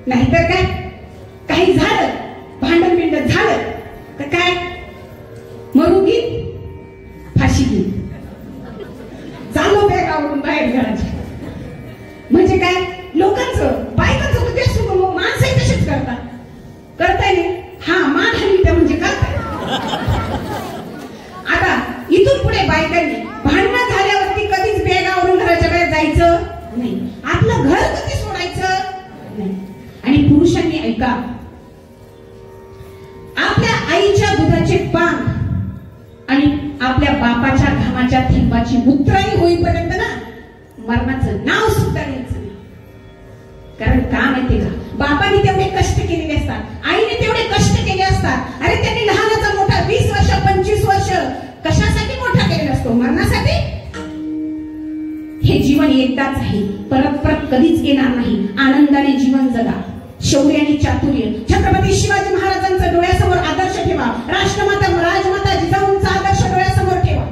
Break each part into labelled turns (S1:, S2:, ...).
S1: नाहीतर काय, काही झालं, भांडण बिंडण झालं तर काय, मरू गीत, फाशी गीत, चाललो बेगावरून बाहेर घराच्या. म्हणजे काय, लोकांचं बायकांचं तर जास्त माणसंही तसेच करतात. करताय नाही, हा मान हल्ली त्या म्हणजे करताय. आता इथून पुढे बायकांनी भांडणं झाल्यावरती कधीच बेगावरून घराच्या बाहेर जायचं नाही, आपलं घर कधी सोडायचं नाही. आणि पुरुषांनी ऐका, आपल्या आईच्या दुधाचे पान आणि आपल्या बापाच्या घामाच्या थेंबाची उतराई होईपर्यंत ना मरणाचं नाव सुद्धा घ्यायचं नाही. कारण का माहितीये का, बापाने तेवढे कष्ट केलेले असतात, आईने तेवढे कष्ट केले असतात. अरे त्यांनी लहानाचा मोठा 20 वर्ष 25 वर्ष कशासाठी मोठा केलेला असतो, मरणासाठी. हे जीवन एकदाच आहे, परत परत कधीच येणार नाही. आनंदाने जीवन जगा, शौर्य आणि चातुर्य. छत्रपती शिवाजी महाराजांचा डोळ्यासमोर आदर्श ठेवा, राष्ट्रमाता राजमाता जिजाऊंचा आदर्श डोळ्यासमोर ठेवा.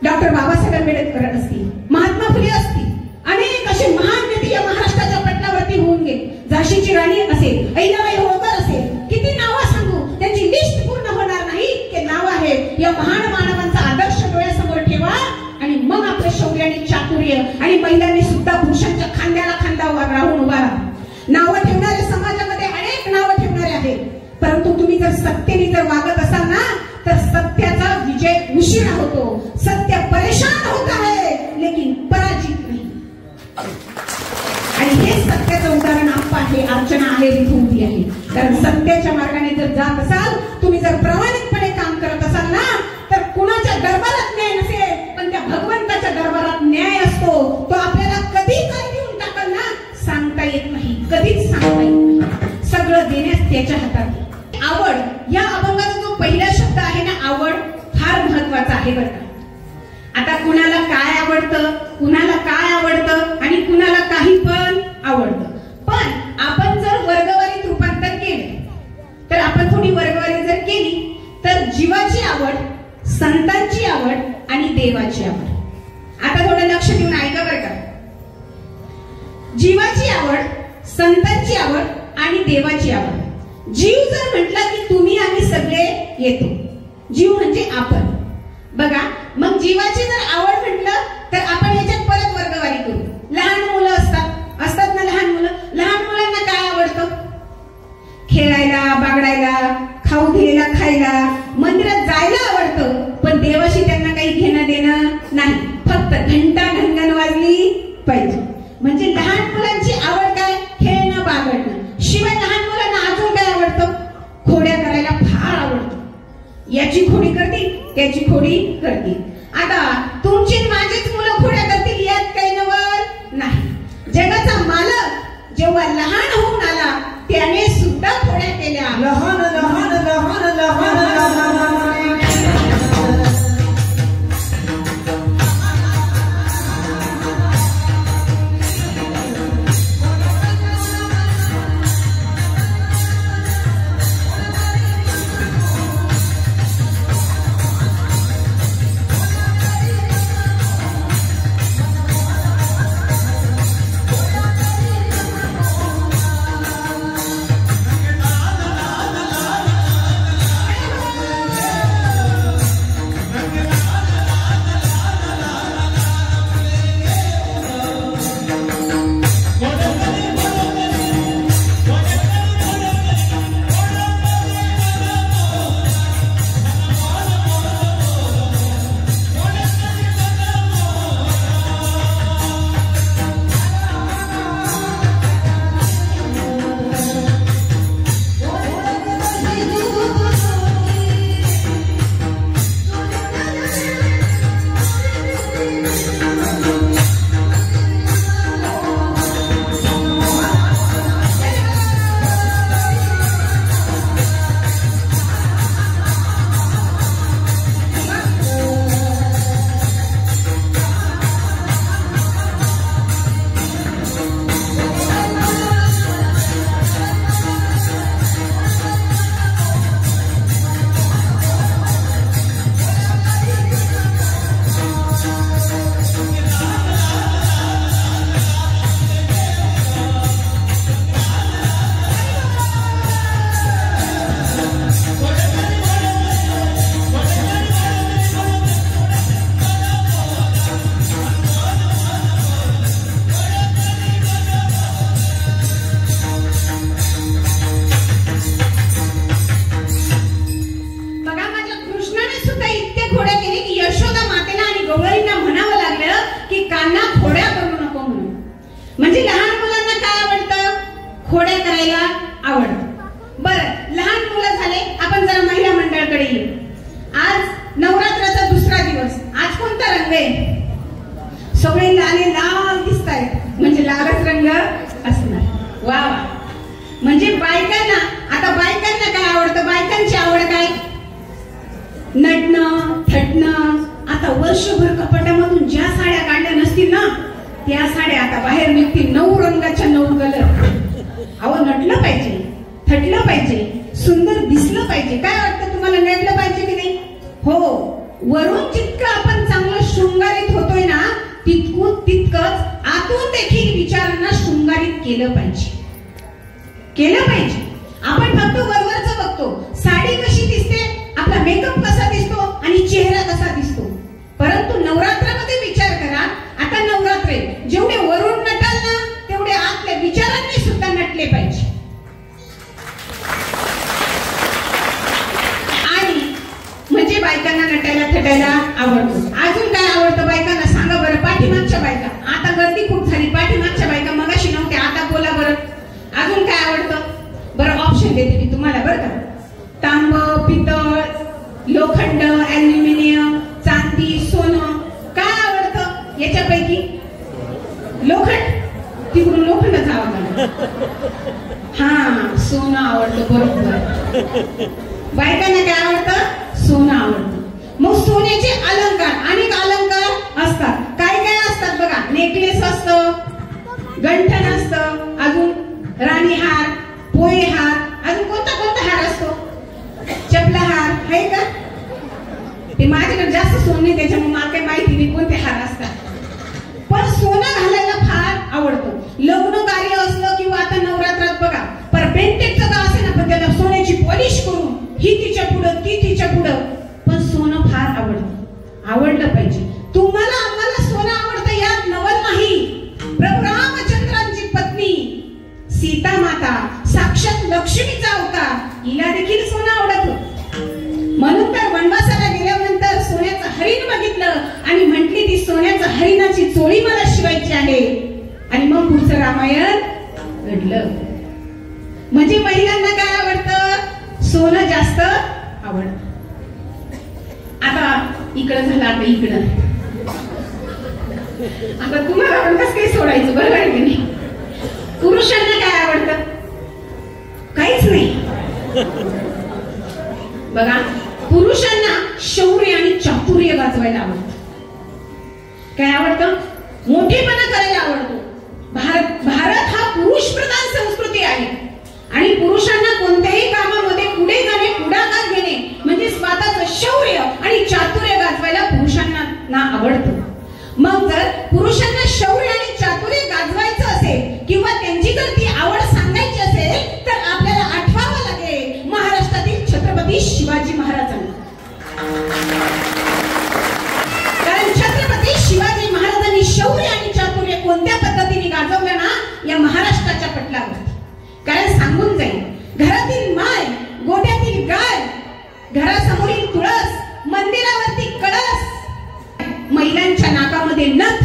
S1: डॉक्टर बाबासाहेब आंबेडकर असतील, महात्मा फुले असतील, अनेक असे महान नेते या महाराष्ट्राच्या पटलावरती होऊन गेले. झाशीची राणी असेल, अहिल्याबाई होळकर असेल, किती नावं सांगू, त्यांची लिस्ट पूर्ण होणार नाही. ते नाव आहे, या महान मानवांचा आदर्श डोळ्यासमोर ठेवा आणि मग आपलं शौर्य आणि चातुर्य. आणि महिलांनी सुद्धा पुरुषांच्या खांद्याला खांदा राहून उभा राहा. नावं ठेवणारे समाजामध्ये अनेक नावं ठेवणारे आहेत, परंतु तुम्ही जर सत्तेने जर वागत असाल ना तर सत्याचा विजय उशिरा होतो. सत्य परेशान होत आहे लेकिन पराजित नाही. आणि हे सत्याचं उदाहरण आप्पा आहे, अर्चना आहे, इथून उभी आहे. कारण सत्याच्या मार्गाने जर जात असाल, तुम्ही जर प्रामाणिकपणे काम करत असाल ना, तर कुणाच्या दरबारात न्याय नसेल, पण त्या भगवंताच्या दरबारात न्याय असतो. तो आपल्याला कधी काय देऊन टाकल ना सांगता येत नाही, कधीच सांगता येत नाही. सगळं देण्यास त्याच्या हातात. आवड या अभंगाचा जो पहिला शब्द आहे ना, आवड, फार महत्वाचा आहे बरं का. आता कुणाला काय आवडतं, कुणाला काय आवडतं आणि कुणाला काही पण आवडतं. पण आपण जर वर्गवारीत रूपांतर केलं, तर आपण थोडी वर्गवारी जर केली तर जीवाची आवड, संतांची आवड आणि देवाची आवड. आता थोडं लक्ष देऊन ऐका बरं का. जीवाची आवड, संतांची आवड आणि देवाची आवड. जीव जर म्हटला की तुम्ही आम्ही सगळे येतो. जीव म्हणजे आपण. बघा, मग जीवाची जर आवड म्हटलं तर आपण याच्यात परत वर्गवारी करू. लहान मुलं असतात ना, लहान मुलं, लहान मुलांना काय आवडतं? खेळायला, बागडायला, खाऊ दिलेला खायला, मंदिरात जायला आवडतं. पण देवाशी त्यांना काही घेणं देणं नाही, फक्त घंटा घंगण वाजली पाहिजे. म्हणजे लहान मुलांची आवड काय? खेळणं, बागडणं. शिवाय लहान मुलांना अजून काय आवडतं? खोड्या करायला फार आवडतं. याची खोडी करतील, त्याची खोडी करतील. आता तुमची माझीच मुलं खोड्या करतील यात काही नवल नाही. जगाचा मालक जेव्हा लहान होऊन आला त्याने सुद्धा खोड्या केल्या. लहान लहान लहान लहान लहान. नटणं, आता वर्षभर कपाटामधून ज्या साड्या काढल्या नसतील ना त्या साड्या आता बाहेर निघतील 9 रंगाच्या 9 कलर. अहो नटलं पाहिजे, थटलं पाहिजे, सुंदर दिसलं पाहिजे. काय वाटतं तुम्हाला, नटलं पाहिजे की नाही? हो, वरून जितकं आपण चांगलं शृंगारित होतोय ना तितकंच आतून देखील विचारांना शृंगारित केलं पाहिजे. आपण फक्त वरवरचं बघतो, साडी कशी दिसते, आपला मेकअप कसा दिसतो आणि चेहरा कसा दिसतो. परंतु नवरात्रामध्ये विचार करा, आता नवरात्र आहे, जेवढे वरून नटाल ना तेवढे आतल्या विचारांनी सुद्धा नटले पाहिजे. आणि म्हणजे बायकांना नटायला थटायला आवडतं. अजून काय आवडतं बायकांना सांगा बरं? पाठीमागच्या बायका, आता गर्दी खूप झाली, पाठीमागच्या बायका मगाशी नव्हत्या, आता बोला बरं. अजून काय आवडतं बरं? ऑप्शन देते मी तुम्हाला बरं का. तांब, पितळ, लोखंड, ॲल्युमिनियम, चांदी, सोनं, काय आवडतं याच्यापैकी? लोखंड. तिकडून लोखंडच आवडतं. हा, सोनं आवडतं, बरोबर. बायकांना काय आवडतं? सोनं आवडतं. मग सोन्याचे अलंकार, अनेक अलंकार असतात. काय काय असतात बघा? नेकलेस असतं, गंठण असतं, अजून राणी हार, पोहे हार, अजून कोणता हार असतो? चपला हार आहे का? ते माझ्याकडे जास्त सोनं नाही त्याच्यामुळे मला काही माहिती नाही कोणते हार असतात. पण सोनं घालायला फार आवडतं. लग्न कार्य असलं किंवा आता नवरात्रात बघा, पर बेंटेकचं का असे ना, पण त्याला सोन्याची पॉलिश करून ही तिच्या पुढं ती तिच्या पुढं, पण सोनं फार आवडतं. आवडलं पाहिजे. तुम्हाला आम्हाला सोनं आवडतं यात नवल नाही. प्रभू रामचंद्रांची पत्नी सीता माता, साक्षात लक्ष्मीचा अवतार, हिला देखील सोनं आवडत होतं. म्हणून तर वनवासाला गेल्यानंतर सोन्याचं हरिण बघितलं आणि म्हटली ती सोन्याचं हरिणाची चोळी मला शिवायची आहे. आणि मग पुढचं रामायण घडलं. म्हणजे महिलांना काय आवडतं? सोनं जास्त आवडतं. आता इकडं झालं, आता इकडं. आता तुम्हाला पण कसं काही सोडायचं, बरोबर आहे की नाही? पुरुषांना काय आवडतं? काहीच नाही. बघा, पुरुषांना शौर्य आणि चातुर्य गाजवायला आवडतं. काय आवडतं? मोठेपणा करायला आवडतो. भारत हा पुरुष प्रधान संस्कृती आहे आणि पुरुषांना कोणत्याही कामामध्ये पुढे जाणे, पुढाकार घेणे म्हणजे स्वतःचं शौर्य आणि चातुर्य गाजवायला पुरुषांना आवडतं. मग जर पुरुषांना शौर्य आणि चातुर्य गाजवायचं असेल किंवा त्यांची जर ती आवड सांगायची असेल तर आपल्याला आठवावं लागेल महाराष्ट्रातील छत्रपती शिवाजी महाराजांना. कारण छत्रपती शिवाजी महाराजांनी शौर्य आणि चातुर्य कोणत्या पद्धतीने गाजवलं ना या महाराष्ट्राच्या पटलावर. कारण सांगून जाईल, घरातील माय, गोठ्यातील गाय, घरासमोरील तुळस, मंदिरावरती कळस, महिलांच्या नाकामध्ये नथ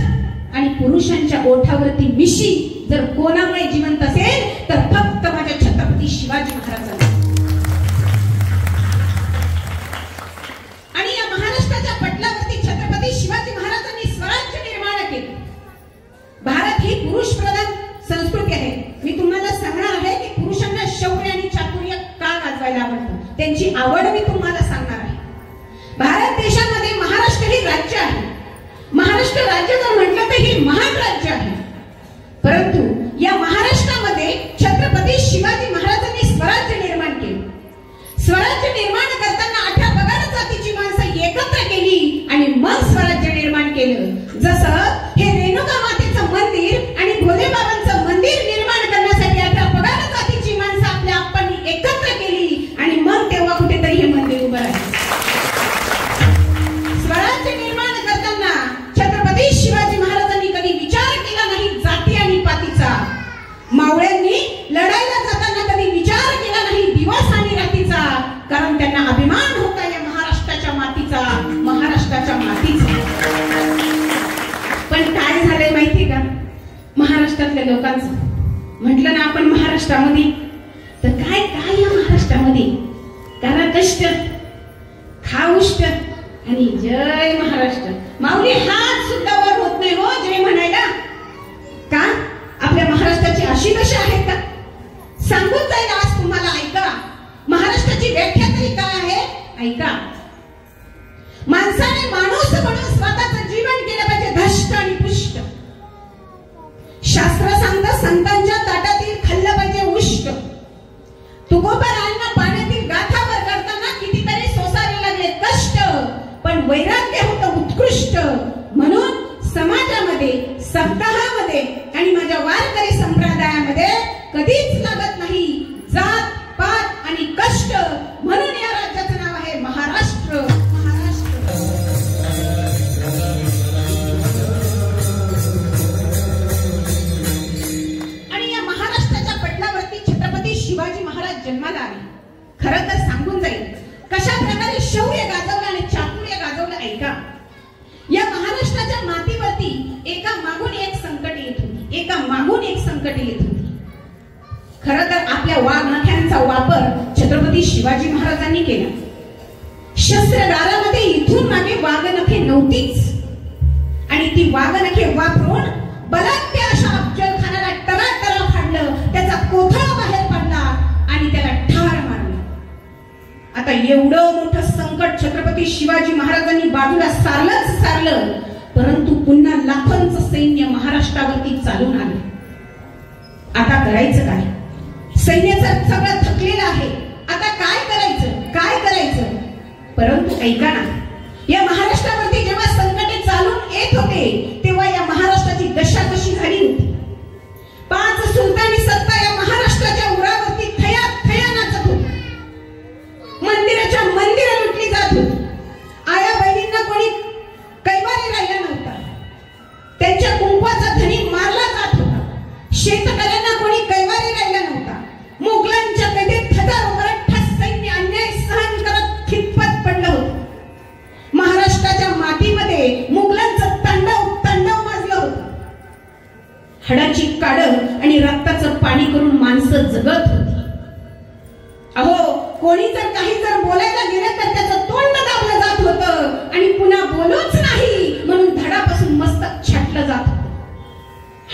S1: आणि पुरुषांच्या ओठावरती मिशी जर कोणामुळे जिवंत असेल तर फक्त माझ्या छत्रपती शिवाजी महाराजांना. आणि या महाराष्ट्राच्या पटलावरती छत्रपती शिवाजी महाराजांनी स्वराज्य निर्माण केले. भारत ही पुरुष प्रधान संस्कृती आहे. मी तुम्हाला सांगणार आहे की पुरुषांना शौर्य आणि चातुर्य का गाजवायला आवडतं, त्यांची आवड मी तुम्हाला सांगणार आहे. भारत देशामध्ये महाराष्ट्र हे राज्य आहे. महाराष्ट्र राज्य जर म्हटलं तर हे महान राज्य आहे. परंतु या महाराष्ट्रामध्ये छत्रपती शिवाजी महाराजांनी स्वराज्य निर्माण केले. स्वराज्य निर्माण करताना 18 पगार जातीची माणसं एकत्र केली आणि मग स्वराज्य निर्माण केलं. जसं हे रेणुका मातेचं मंदिर आणि भोलेबाबांचं मंदिर निर्माण करण्यासाठी 18 पगार जातीची माणसं आपल्या आप्पांनी एकत्र केली आणि मग तेव्हा कुठेतरी हे मंदिर उभं राहिलं. स्वराज्य निर्माण करताना छत्रपती शिवाजी महाराजांनी कधी विचार केला नाही जाती आणि पातीचा. मावळ्यांनी लढायला जाताना कधी विचार केला नाही दिवस आणि रात्रीचा. कारण त्यांना अभिमान होता या महाराष्ट्राच्या मातीचा, महाराष्ट्राच्या मातीचा. पण काय झालंय माहितीये का महाराष्ट्रातल्या लोकांचं? म्हटलं ना आपण महाराष्ट्रामध्ये, तर काय काय या महाराष्ट्रामध्ये करा कष्ट, खा उष्ट आणि जय महाराष्ट्र. माऊली हात सुद्धा वर होत नाही हो जय म्हणायला. का आपल्या महाराष्ट्राची अशी कशी आहेत का? सांगून जाईल आज तुम्हाला. ऐका, महाराष्ट्राची व्याख्या तरी काय आहे ऐका. माणसाने म्हणून या राज्याचं नाव आहे महाराष्ट्र. महाराष्ट्र. आणि या महाराष्ट्राच्या पटलावरती छत्रपती शिवाजी महाराज जन्माला आले. खरं तर सांगून जाईल कशा प्रकारे शौर्य गाजवलं आणि चातुर्य गाजवलं ऐका. या महाराष्ट्राच्या मातीवरती एका मागून एक संकट येत होती, एका मागून एक संकट येत होती. खरं तर आपल्या वाघनख्यांचा वापर छत्रपती शिवाजी महाराजांनी केला. शस्त्रगारामध्ये इथून मागे वाघनखे नव्हतीच आणि ती वाघनखे वापरून बलात्या अशा अफजल खानाला टराटरा फाडलं, त्याचा कोथळा बाहेर पडला आणि त्याला ठार मारलं. आता एवढं मोठं संकट छत्रपती शिवाजी महाराजांनी बाजूला सारलं, परंतु पुन्हा लाखोंचं सैन्य महाराष्ट्रावरती चालून आलं. आता करायचं काय? सैन्याचं सगळं थकलेलं आहे. आता काय करायचं, काय करायचं? परंतु ऐका ना, या महाराष्ट्रावरती जेव्हा संकटे चालून येत होते तेव्हा या महाराष्ट्राची दशा कशी झाली होती. 5 सुलतानी सत्ता या महाराष्ट्राच्या उरावरती थया थया नाचत होती. मंदिराच्या मंदिरं लुटली जात होती. आया बहिणींना कोणी कैवारी राहिला नव्हता. त्यांच्या कुंकवाचा धनी मारला जात होता. शेतकऱ्यांना कोणी कैवारी राहिला नव्हता. मुघलांच्या कैदेत हजारो मराठा सैन्य अन्याय सहन करत खितपत पडलं होतं. महाराष्ट्राच्या मातीमध्ये मुघलांचं तांडव माजलं होतं. हाडाची काडं आणि रक्ताचं पाणी करून माणसं जगत होती. अहो, कोणी जर बोलायला गेलं तर त्याचं तोंड दाबलं जात होतं आणि पुन्हा बोलूच नाही म्हणून धडापासून मस्तक छाटलं जात होतं.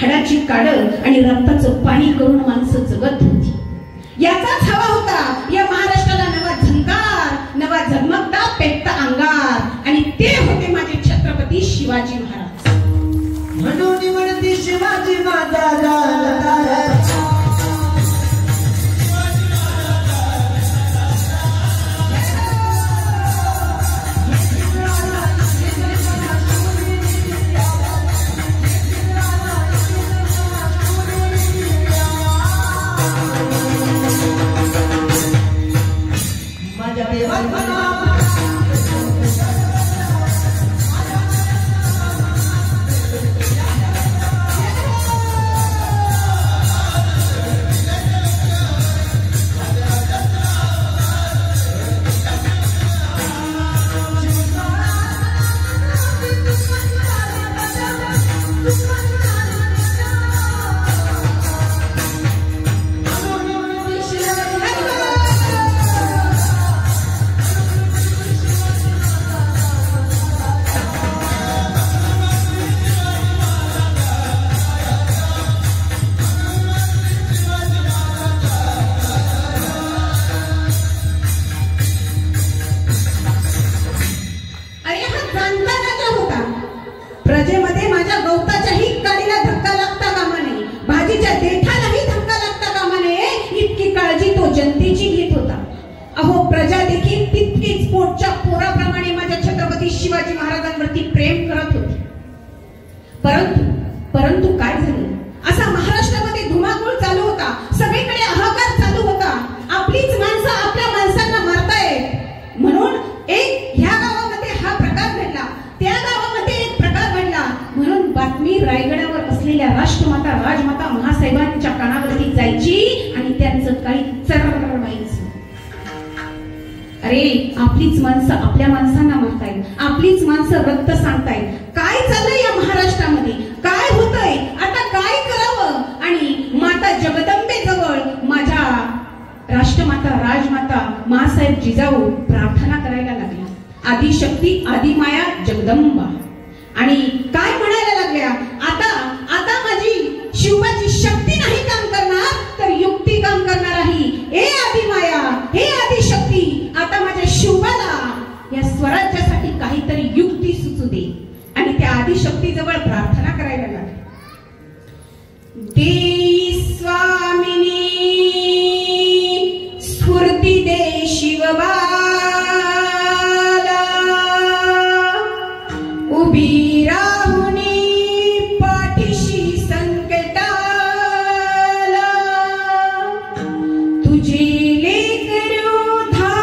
S1: हाडाची काडं आणि रक्ताचं पाणी करून माणसं जगत होती. याचाच हवा होता या महाराष्ट्राला नवा झंकार, नवा झगमगता पेटता अंगार, आणि ते होते माझे छत्रपती शिवाजी महाराज.
S2: म्हणून म्हणते शिवाजी महाराज.
S1: प्रजेमध्ये माझ्या गवताच्याही काडीला धक्का लागता कामा नये, भाजीच्या देठालाही धक्का लागता कामा नये, इतकी काळजी तो जनतेची घेत होता. अहो, प्रजा देखील तितकीच पोटच्या पोराप्रमाणे माझ्या छत्रपती शिवाजी महाराजांवरती प्रेम करत होती. परंतु काय झालं? असा महाराष्ट्रामध्ये धुमाकूळ चालू होता. सगळीकडे हाहाकार चालू होता. आपलीच माणसं आपल्या माणसांना मारतायत म्हणून ह्या गावामध्ये हा प्रकार घडला, त्या गावामध्ये एक प्रकार घडला म्हणून बातमी रायगडावर असलेल्या राष्ट्रमाता राजमाता महासाहेबांच्या कानावरती जायची आणि त्यांचं काही चर्र व्हायचं. अरे, आपलीच माणसं आपल्या माणसांना मारतायत, आपलीच माणसं रक्त सांडतायत. काय चाललंय या महाराष्ट्रामध्ये? काय होतंय? आता काय करावं? आणि माता जगदंबे जवळ माझ्या राष्ट्रमाता राजमाता महासाहेब जिजाऊ प्रार्थना करायला लागल्या. आदिशक्ती आदिमाया जगदंबा. आणि काय म्हणायला लागल्या? आता माझी शिवाची शक्ती नाही काम करणार तर युक्ती काम करणार आहे. हे आदिमाया, हे आदिशक्ती, आता माझ्या शिवाला या स्वराज्यासाठी काहीतरी युक्ती सुचू दे. आणि त्या आदिशक्ती जवळ प्रार्थना करायला लागल्या. देई स्वामिनी स्फूर्ती दे शिवबा, उभी राहुनी पाठीशी संकटाला, तुझे लेकरू धावले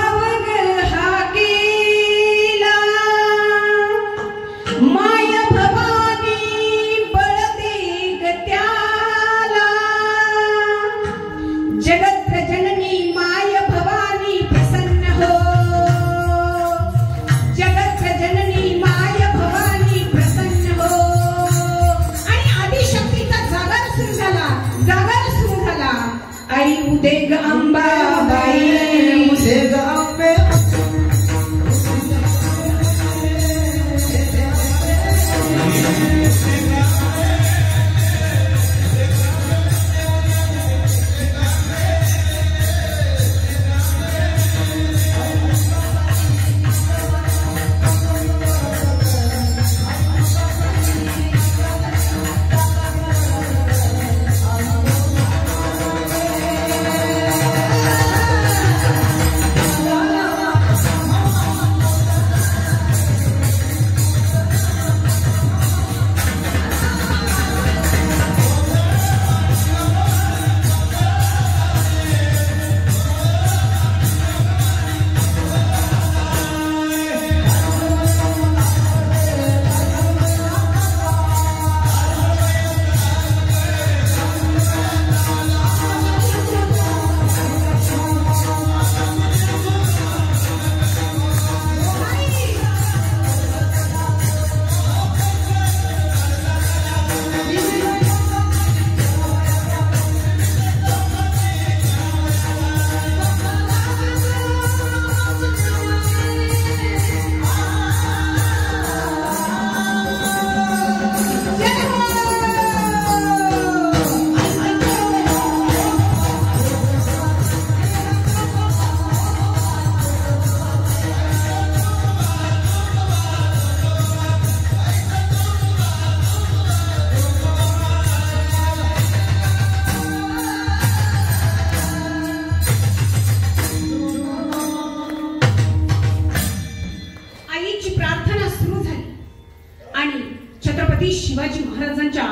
S1: शिवाजी महाराजांच्या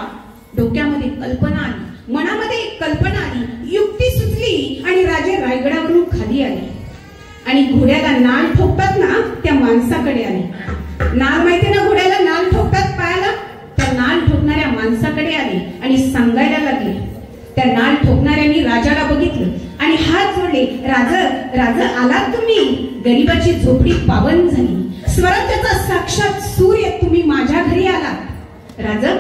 S1: डोक्यामध्ये कल्पना आली, मनामध्ये एक कल्पना आली, युक्ती सुचली आणि राजे रायगडावरून खाली आले आणि घोड्याला नाल ठोकतात ना त्या माणसाकडे आले. नाल माहिती ना, घोड्याला नाल ठोकतात पायाला, त्या नाल ठोकणाऱ्या माणसाकडे आले आणि सांगायला लागले. त्या नाल ठोकणाऱ्यांनी राजाला बघितलं आणि हात जोडले. राजा आलात तुम्ही, गरीबाची झोपडी पावन झाली, स्वराज्याचा साक्षात सूर्य तुम्ही माझ्या घरी आलात. राजा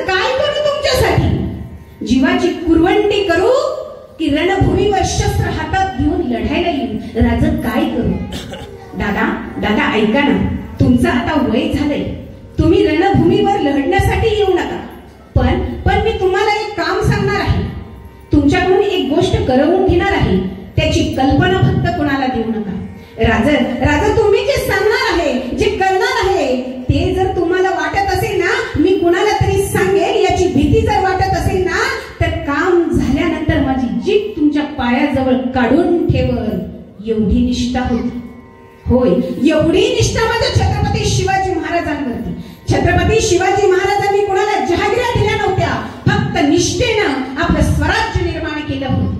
S1: काय करू तुमच्यासाठी? जीवाची कुरवंटी करू की रणभूमीवर शस्त्र हातात घेऊन लढायला येऊ? राजा काय करू? दादा ऐका ना, तुमचं आता वय झालंय, तुम्ही रणभूमीवर लढण्यासाठी येऊ नका. पण मी तुम्हाला एक काम सांगणार आहे, तुमच्याकडून एक गोष्ट करवून घेणार आहे, त्याची कल्पना फक्त कोणाला देऊ नका. राजा तुम्ही जे सांगणार आहे, जे करणार आहे, ते जर तुम्हाला वाटत असेल ना, मी कुणाला तरी सांगेल याची भीती जर वाटत असेल ना, तर काम झाल्यानंतर माझी जीभ तुमच्या पायाजवळ काढून ठेवल, एवढी निष्ठा होती. होय, एवढी निष्ठा माझ्या छत्रपती शिवाजी महाराजांवरती. छत्रपती शिवाजी महाराजांनी कोणाला जहागिरा दिल्या नव्हत्या, फक्त निष्ठेनं आपलं स्वराज्य निर्माण केलं होतं.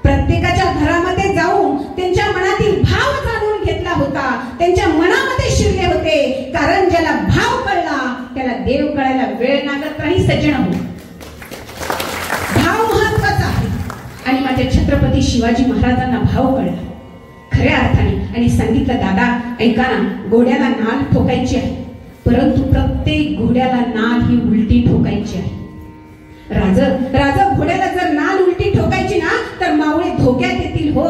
S1: प्रत्येकाच्या घरामध्ये जाऊन त्यांच्या मनातील भाव जाणून घेतला होता, त्यांच्या मनामध्ये शिरले होते. कारण ज्याला भाव कळला त्याला देव कळायला वेळ लागत नाही. सज्जन हो, भाव महत्वाचा आहे आणि माझ्या छत्रपती शिवाजी महाराजांना भाव कळला खऱ्या अर्थाने आणि सांगितलं, दादा ऐका ना, घोड्याला नाल ठोकायची आहे, परंतु प्रत्येक घोड्याला नाल ही उलटी ठोकायची आहे. राजा घोड्याला जर नाल उलटी ठोकायची ना तर मावळे धोक्यात येतील. हो,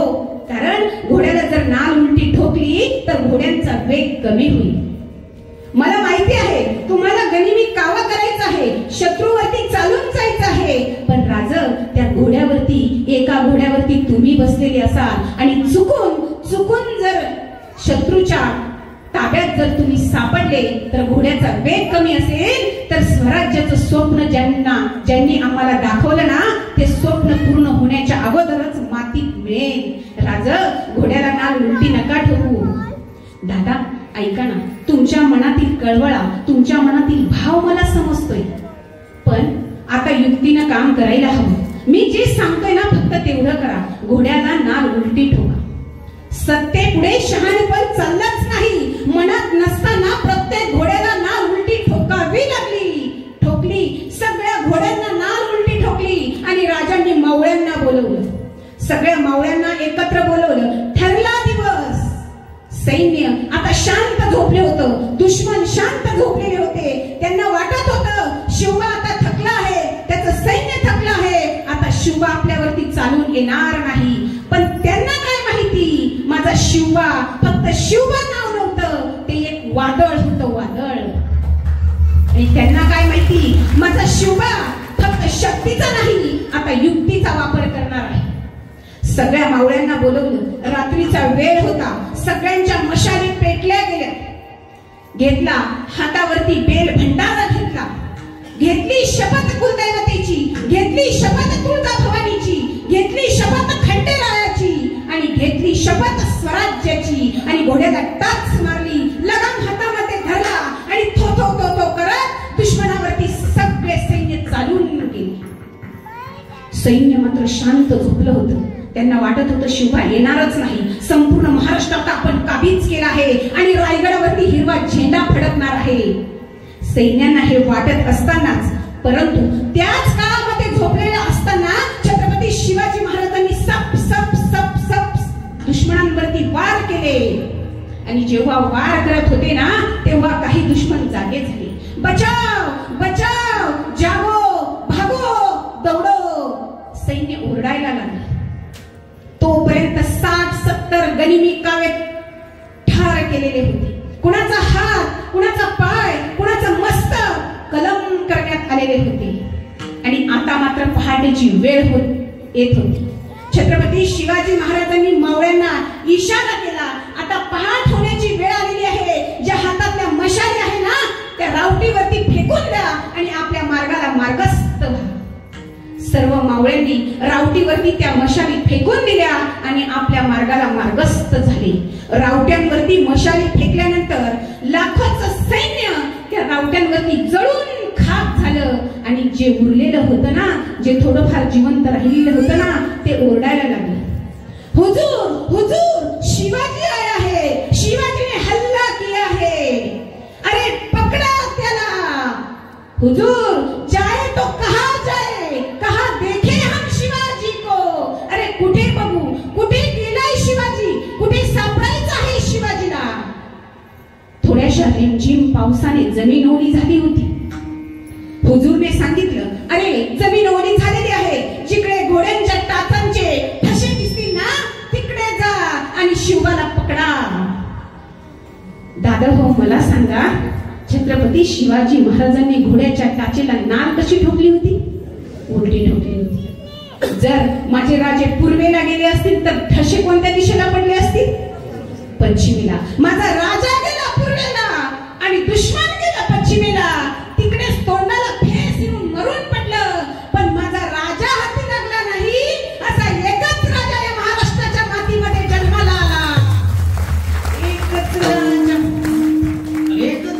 S1: कारण घोड्याला जर नाल उलटी ठोकली तर घोड्यांचा वेग कमी होईल. मला माहिती आहे तुम्हाला गनिमी कावा करायचा आहे, शत्रूवरती चालून जायचं आहे, पण राजा त्या घोड्यावरती, एका घोड्यावरती तुम्ही बसलेले असाल आणि चुकून जर शत्रूच्या ताब्यात जर तुम्ही सापडले तर घोड्याचा वेग कमी असेल तर स्वराज्याचं स्वप्न ज्यांनी आम्हाला दाखवलं ना, ते स्वप्न पूर्ण होण्याच्या अगोदरच मातीत मिळेल. राजा घोड्याला नाल उलटी नका ठोकू. दादा ऐका ना, तुमच्या मनातील कळवळा, तुमच्या मनातील भाव मला समजतोय, पण आता युक्तीनं काम करायला हवं. मी जे सांगतोय ना फक्त तेवढं करा. घोड्याला नाल उलटी ठोका. सत्तेपुढे शहाणेपण चाललंच नाही. मनात नसताना प्रत्येक घोड्याला नाल उलटी ठोकावी ठोकली. सगळ्या घोड्यांना नाल उलटी ठोकली आणि राजांनी मावळ्यांना बोलवलं. सगळ्या मावळ्यांना एकत्र बोलवलं. ठरला दिवस. सैन्य आता शांत झोपले होतं, दुश्मन शांत झोपलेले होते. त्यांना वाटत होतं शिवबा आता थकला आहे, त्याचं सैन्य थकलं आहे, आता शिवबा आपल्यावरती चालून येणार नाही. पण त्यांना काय माहिती, माझा शिवबा फक्त शिवबा नाव नव्हतं, ते एक वादळ होतं, वादळ. आणि त्यांना काय माहिती, माझा शिवबा फक्त शक्तीचा नाही, आता युक्तीचा वापर करणार आहे. सगळ्या मावळ्यांना बोलवलं. रात्रीचा वेळ होता. सगळ्यांच्या मशाली पेटल्या गेल्या. घेतला हातावरती बेल भंडारा घेतला. घेतली शपथ कुलदैवतेची, घेतली शपथ तुळजा भवानीची, घेतली शपथ खंडेरायाची आणि घेतली शपथ स्वराज्याची. आणि घोड्याला टाच मारली, लगाम हातामध्ये धरला आणि थो थो थो थो करत दुश्मनावरती सगळे सैन्य चालून गेले. सैन्य मात्र शांत झोपलं होतं. त्यांना वाटत होतं शिवबा येणारच नाही. संपूर्ण महाराष्ट्रात आपण काबीज केला आहे आणि रायगडावरती हिरवा झेंडा फडकणार आहे. सैन्यांना हे वाटत असतानाच, परंतु त्याच काळामध्ये झोपलेल्या असताना छत्रपती शिवाजी महाराजांनी सप सप सप सप दुश्मनांवरती वार केले. आणि जेव्हा वार करत होते ना तेव्हा काही दुश्मन जागे झाले. बचाव बचाव, जागो, भागो, दौडो. सैन्य ओरडायला लागले. तोपर्यंत 60-70 गनिमी कावे ठार केलेले होते. कुणाचा हात, कुणाचा पाय, कुणाचं मस्तक कलम करण्यात आलेले होते. आणि आता मात्र पहाटेची वेळ येत होती. छत्रपती शिवाजी महाराजांनी मावळ्यांना इशारा केला, आता पहाट होण्याची वेळ आलेली आहे. ज्या हातातल्या मशाली आहे ना त्या रावटीवरती फेकून द्या आणि आपल्या मार्गाला मार्गस्थ व्हा. सर्व मावळ्यांनी रावटीवरती त्या मशाली फेकून दिल्या आणि आपल्या मार्गाला मार्गस्थ झाले. रावट्यांवरती मशाली फेकल्यानंतर लाखोचं सैन्य त्या रावट्यांवरती जळून खाक आणि जे उरलेलं होतं ना, जे थोडंफार जिवंत राहिलेलं होतं ना, ते ओरडायला लागलं, हुजूर हुजूर शिवाजी आया है, शिवाजी ने हल्ला किया है, अरे पकड़ा त्याला, हुजूर जाए तो कहा जाए, कहा देखे हम शिवाजी को, अरे कुठे बघू, कुठे गेलाय शिवाजी, कुठे सापडायचं आहे शिवाजीला. थोड्याशा रिमझिम पावसाने जमीन ओली झाली होती. हुजूरने सांगितलं, अरे जमीन ओली झालेली आहे, जिकडे घोड्यांच्या टाचांचे ठसे दिसतील ना, तिकडे जा आणि शिवाला पकडा. दादा हो, मला सांगा, छत्रपती शिवाजी महाराजांनी घोड्याच्या टाचेला नाल कशी ठोकली होती? उलटी ठोकली होती. जर माझे राजे पूर्वेला गेले असतील तर ठसे कोणत्या दिशेला पडले असतील? पश्चिमेला. माझा राजा गेला पूर्वेला आणि दुश्मन गेला पश्चिमेला, तिकडेच तोंडाला फेस येऊन मरून पडलं. पण माझा राजा हाती लागला नाही, असा एकच राजा या महाराष्ट्राच्या मातीमध्ये जन्माला आला. एकच राजा,
S2: एकच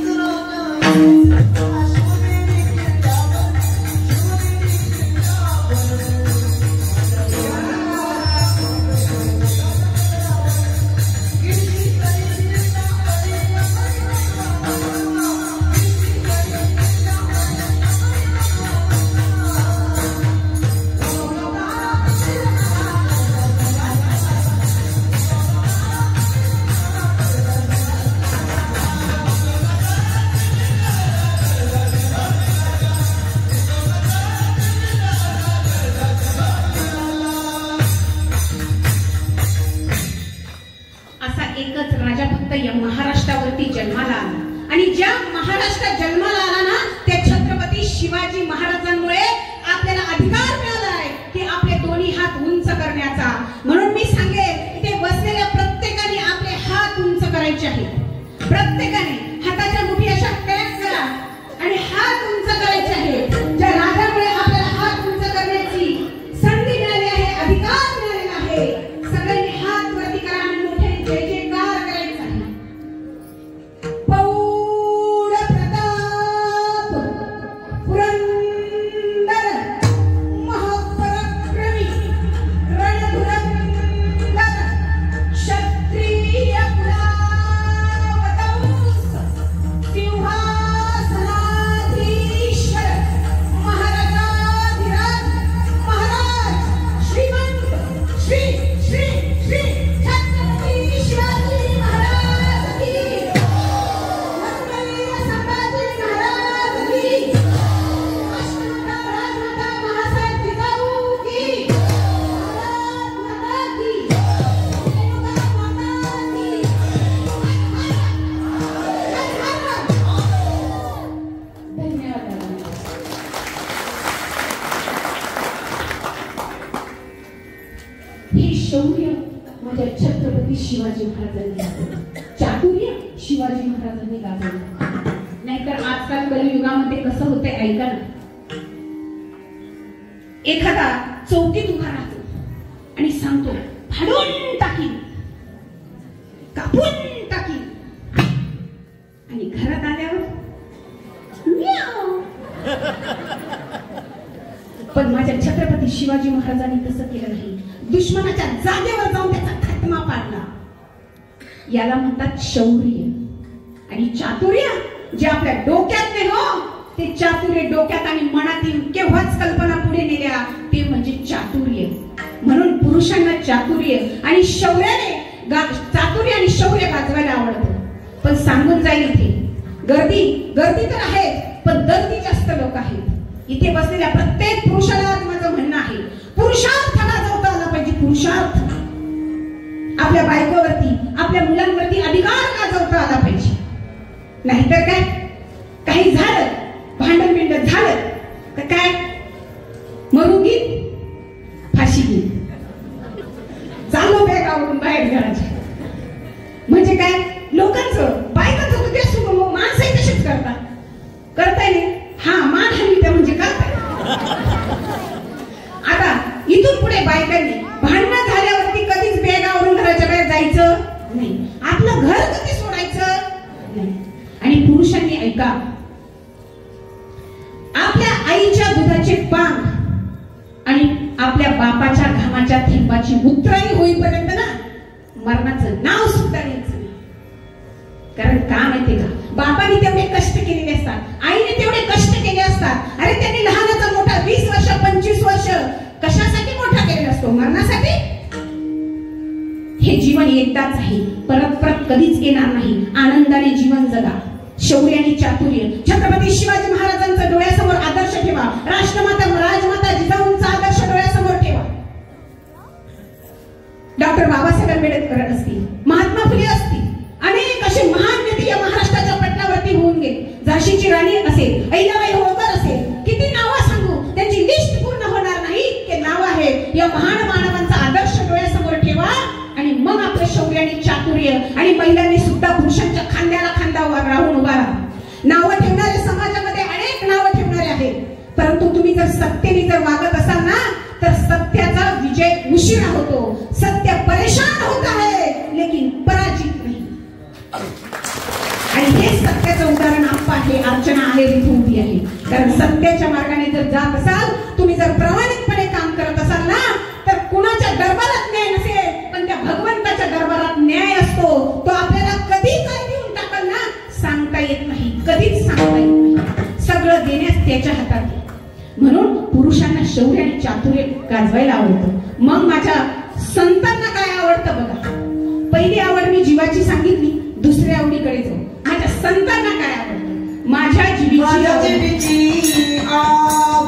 S1: या महाराष्ट्रावरती जन्माला आला. आणि ज्या महाराष्ट्रात जन्माला आला ना, त्या छत्रपती शिवाजी महाराजांमुळे आपल्याला अधिकार मिळालाय की आपले दोन्ही हात उंच करण्याचा. म्हणून मी सांगेन, इथे बसलेल्या प्रत्येकाने आपले हात उंच करायचे आहेत. प्रत्येकाने हाताच्या मुठी अशा कडक करा आणि हात उंच करायचे आहेत. ज्या राजामुळे आपल्याला हात उंच करण्याची संधी मिळाली आहे, अधिकार मिळालेला आहे, सगळ्यांनी हात वरती करा आणि मोठे जय जयकार करायचा आहे. पौड प्रताप पुरंदर महापराक्रमी रणधुरंदर क्षत्रिय कुलावतंस सिंहासनाधीश्वर महाराजाधिराज महाराज श्रीमंत श्री श्री श्री छत्रपती शिवाजी महाराज की, छत्रपती संभाजी महाराज की, राष्ट्रमाता राजमाता महासाहेब जिजाऊ की, भारत माता की, रेणुका माता की. धन्यवाद. हे शौर्य माझ्या छत्रपती शिवाजी महाराजांनी गाजवलं, चातुर्य शिवाजी महाराजांनी गाजवलं. नाहीतर आजकाल कलियुगामध्ये कसं होतंय ऐका ना, एखादा चौकीत उभा राहतो आणि सांगतो फाडून टाकीन, कापून टाकीन, आणि घरात आल्यावर म्याव. पण माझ्या छत्रपती शिवाजी महाराजांनी तसं केलं नाही. दुश्मनाच्या जागेवर जाऊन त्याचा खात्मा पाडला. याला म्हणतात शौर्य आणि चातुर्य. जे आपल्या डोक्यात नाही हो, ते चातुर्य डोक्यात आणि मनात केव्हाच कल्पना पुढे नेल्या, ते म्हणजे चातुर्य. म्हणून पुरुषांना चातुर्य आणि शौर्याने चातुर्य आणि शौर्य गाजवायला आवडतं. पण सांगून जाईल, इथे गर्दी तर आहे, पण दर्दी जास्त लोक आहेत. इथे बसलेल्या प्रत्येक पुरुषाला माझं म्हणणं आहे, पुरुषार्थ गाजवता आला पाहिजे. पुरुषार्थ आपल्या बायकोवरती, आपल्या मुलांवरती अधिकार गाजवता आला पाहिजे. नाहीतर काय, काही झालं, भांडण बिंडण झालं तर काय, मरू गीत, फाशी गीत, चालू बॅगावरून बाहेर घराच्या. म्हणजे काय, लोकांचं बायकांचं उद्या सुरू, माणसंही तशीच करताय नाही. हा, मान हल्ली त्या म्हणजे करताय. आता इथून पुढे बायकांनी भांडण झाल्यावरती कधीच बेगावरून घराच्या बाहेर जायचं नाही, आपलं घर कधी सोडायचं नाही. आणि पुरुषांनी ऐका, आपल्या आईच्या औषधाचे पान आणि आपल्या बापाच्या घामाच्या थेंबाची उतराई होईपर्यंत ना मरणाचं नाव सुद्धा घ्यायचं नाही. कारण का माहितीये का, बापाने तेवढे कष्ट केलेले असतात, आईने तेवढे कष्ट केले असतात. अरे त्यांनी लहानाचा मोठा 20 वर्ष 25 वर्ष कशासाठी मोठा केलेला असतो? मरणासाठी. हे जीवन एकदाच आहे, परत परत कधीच येणार नाही. आनंदाने जीवन जगा. शौर्य आणि चातुर्य. छत्रपती शिवाजी महाराजांचा डोळ्यासमोर आदर्श ठेवा. राष्ट्रमाता राजमाता जिजाऊंचा आदर्श डोळ्यासमोर ठेवा. डॉक्टर बाबासाहेब आंबेडकर असतील, महात्मा फुले असतील, अनेक असे महान व्यक्ती या महाराष्ट्राच्या पटलावरती होऊन गेले. झाशीची राणी असेल, अहिल्याबाई होळकर असेल, किती नावं सांगू, त्यांची लिस्ट पूर्ण होणार नाही इतके नाव आहे. या महान मानवांचा आदर्श डोळ्यासमोर ठेवा आणि मग आपलं शौर्य आणि चातुर्य. आणि महिलांनी सुद्धा पुरुषांच्या खांद्याला खांदा राहून उभा राहा. नावं ठेवणारे समाजामध्ये अनेक नावं ठेवणारे आहेत, परंतु तुम्ही जर सत्तेने जर वागत असाल ना तर सत्याचा विजय उशिरा होतो. सत्य परेशान होत आहे लेकिन पराजित नाही. आणि हे सत्याचं उदाहरण आप्पा आहे, अर्चना आहे, इथे उभी आहे. कारण सत्याच्या मार्गाने जर जात असाल, तुम्ही जर प्रामाणिकपणे काम करत असाल ना तर कुणाच्या दरबारात न्याय नसेल, पण त्या भगवंताच्या दरबारात न्याय असतो. तो आपल्याला कधी काय देऊन टाकल ना सांगता येत नाही, कधीच सांगता येत नाही. सगळं देण्यास त्याच्या हातात आहे. म्हणून पुरुषांना शौर्य आणि चातुर्य गाजवायला आवडतं. मग माझ्या संतांना काय आवडतं बघा. पहिली आवड मी जीवाची सांगितली, दुसऱ्या आवडीकडे जाऊ. माझ्या संतांना काय आवडतं? माझ्या जीवीची आवड.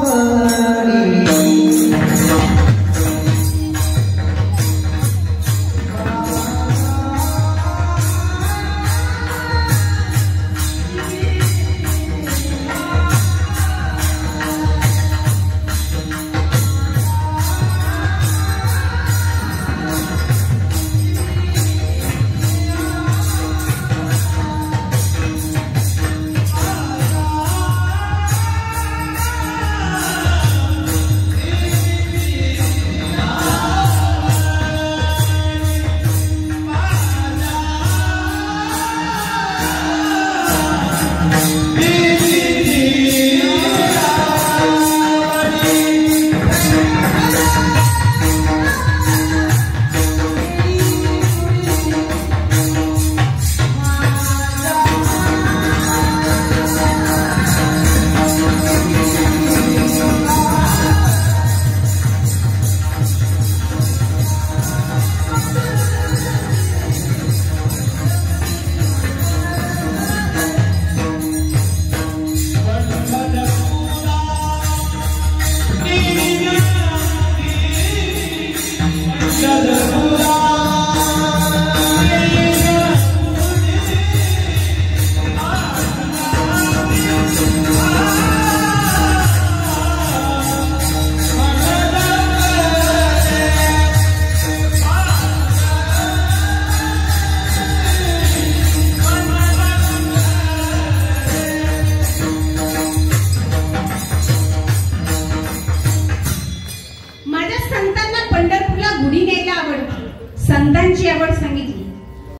S1: संतांची आवड सांगितली.